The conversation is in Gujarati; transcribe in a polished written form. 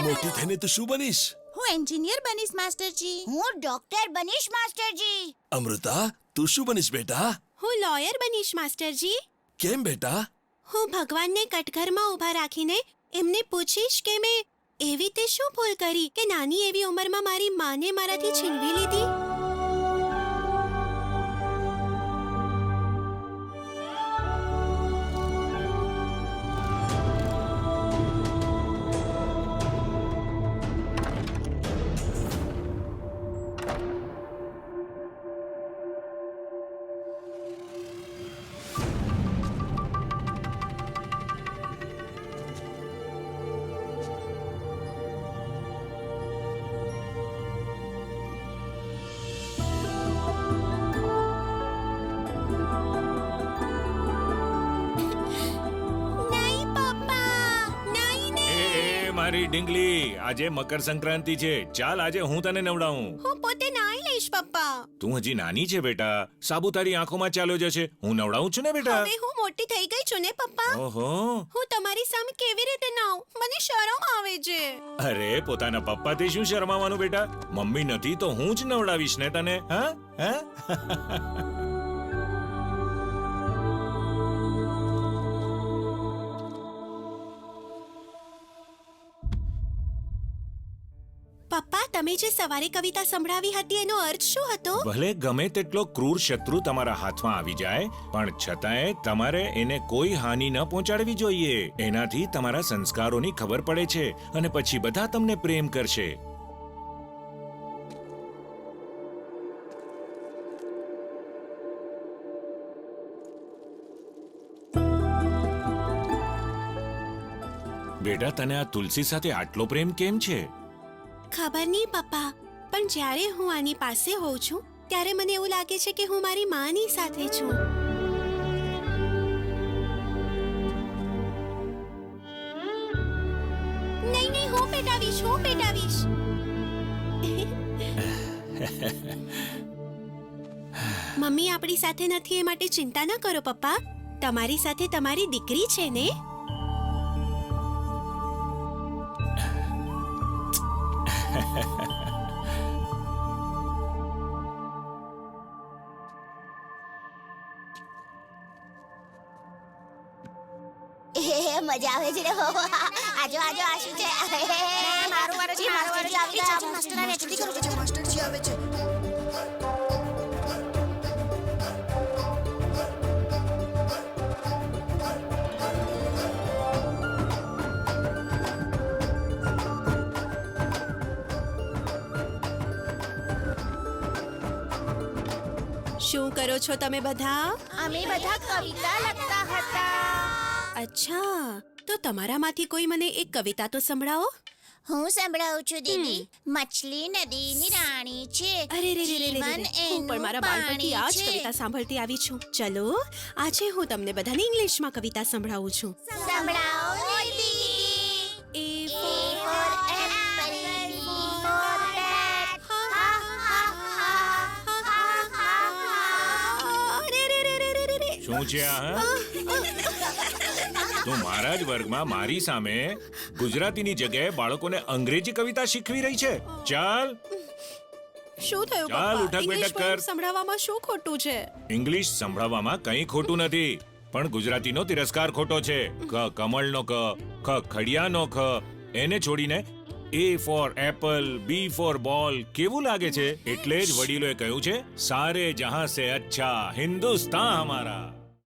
મોટી થઈને તું શું બનીશ? હું એન્જિનિયર બનીશ માસ્ટરજી. હું ડોક્ટર બનીશ માસ્ટરજી. અમૃતા, તું શું બનીશ બેટા? હું લોયર બનીશ માસ્ટરજી. કેમ બેટા? હું ભગવાનને કટઘરમાં ઊભા રાખીને એમને પૂછીશ કે મેં એવી તે શું ભૂલ કરી કે નાની એવી ઉંમરમાં મારી માને મારાથી છીનવી લીધી. મારી ઢીંગલી, આજે મકર સંક્રાંતિ છે. ચાલ આજે હું તને નવડાવું. હું પોતે નાઈ લઈશ પપ્પા. તું હજી નાની છે બેટા. સાબુ તારી આંખોમાં ચાલ્યો જશે. હું નવડાવું છું ને બેટા. હવે હું મોટી થઈ ગઈ છું ને પપ્પા. ઓહો, હું તમારી સામે કેવી રીતે નાઉં? મને શરમ આવે છે. અરે પોતાના પપ્પાથી શું શરમાવાનું બેટા? મમ્મી નથી તો હું જ નવડાવીશ ને તને. હા હા. પપ્પા, તમે જે સવારે કવિતા સંભળાવી હતી એનો અર્થ શું હતો? ભલે ગમે તેટલો ક્રૂર શત્રુ તમારા હાથમાં આવી જાય, પણ છતાંય તમારે એને કોઈ હાનિ ન પહોંચાડવી જોઈએ. એનાથી તમારા સંસ્કારોની ખબર પડે છે અને પછી બધા તમને પ્રેમ કરશે. બેટા, તને આ તુલસી સાથે આટલો પ્રેમ કેમ છે? ખબર નહીં પપ્પા, પણ જ્યારે હું આની પાસે હોઉં છું ત્યારે મને એવું લાગે છે કે હું મારી માની સાથે છું. નહીં નહીં, હું પેટાવીશ, હું પેટાવીશ. મમ્મી આપણી સાથે નથી એ માટે ચિંતા ન કરો પપ્પા. તમારી સાથે તમારી દીકરી છે ને. મજા આવે છે રે. આજો આજો આ શું છે? મારું વારો છે, મારું વારો છે. આવી જાઓ, માસ્ટર આવે, જલ્દી કરો. માસ્ટરજી આવે છે. શું કરો છો તમે બધા? અમે બધા કવિતા લખતા હતા. અચ્છા, તો તમારામાંથી કોઈ મને એક કવિતા તો સંભળાવો. હું સંભળાવું છું દીદી. મછલી નદીની રાણી છે. અરે રે રે રે રે રે. જીવન હું એનું પણ મારા બાળપણથી આ જ પાણી કવિતા છે. સાંભળતી આવી છું. ચલો આજે હું તમને બધાને ઇંગ્લિશમાં કવિતા સંભળાવું છું. સંભળાવો ને દીદી. A A for apple, B for bat. Ha ha ha ha ha ha. અરે રે રે રે રે રે રે. શું છે આ? હા? તું મારા જ વર્ગમાં મારી સામે ગુજરાતીની જગ્યાએ બાળકોને અંગ્રેજી કવિતા શીખવી રહી છે. ચાલ શું થયું ચાલ, પપ્પા? ઉઠક બેઠક ઇંગ્લિશ કર. સંભળાવવામાં શું ખોટું છે? ઇંગ્લિશ સંભળાવવામાં કંઈ ખોટું નથી, પણ ગુજરાતીનો તિરસ્કાર ખોટો છે. ક કમળનો ક, ખ ખડિયાનો ખ, એને છોડીને A for apple, B for ball કેવું લાગે છે? એટલે જ વડીલોએ કહ્યું છે, સારે જહાં સે અચ્છા હિન્દુસ્તાન હમારા.